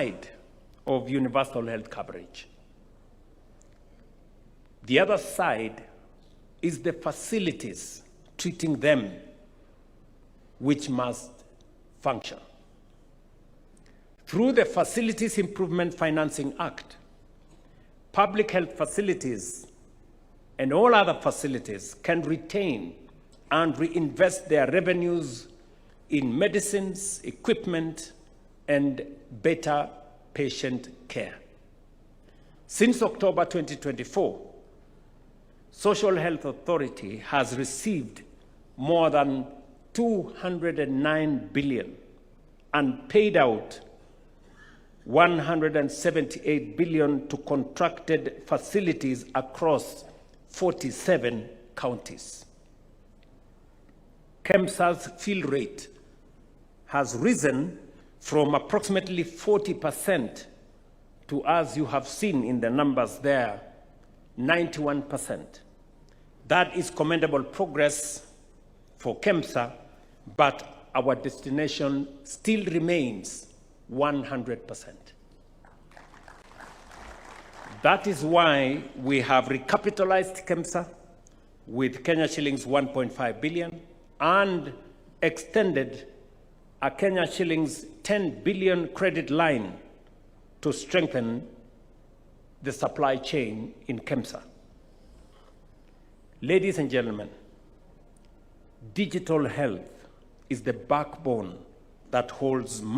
side of universal health coverage. The other side is the facilities treating them, which must function. Through the Facilities Improvement Financing Act, public health facilities and all other facilities can retain and reinvest their revenues in medicines, equipment, and better patient care. Since October 2024, Social Health Authority has received more than 209 billion and paid out 178 billion to contracted facilities across 47 counties. KEMSA's fill rate has risen from approximately 40% to, as you have seen in the numbers there, 91%. That is commendable progress for KEMSA, but our destination still remains 100%. That is why we have recapitalized KEMSA with Kenya shillings 1.5 billion and extended a Kenya shillings 10 billion credit line to strengthen the supply chain in KEMSA. Ladies and gentlemen, digital health is the backbone that holds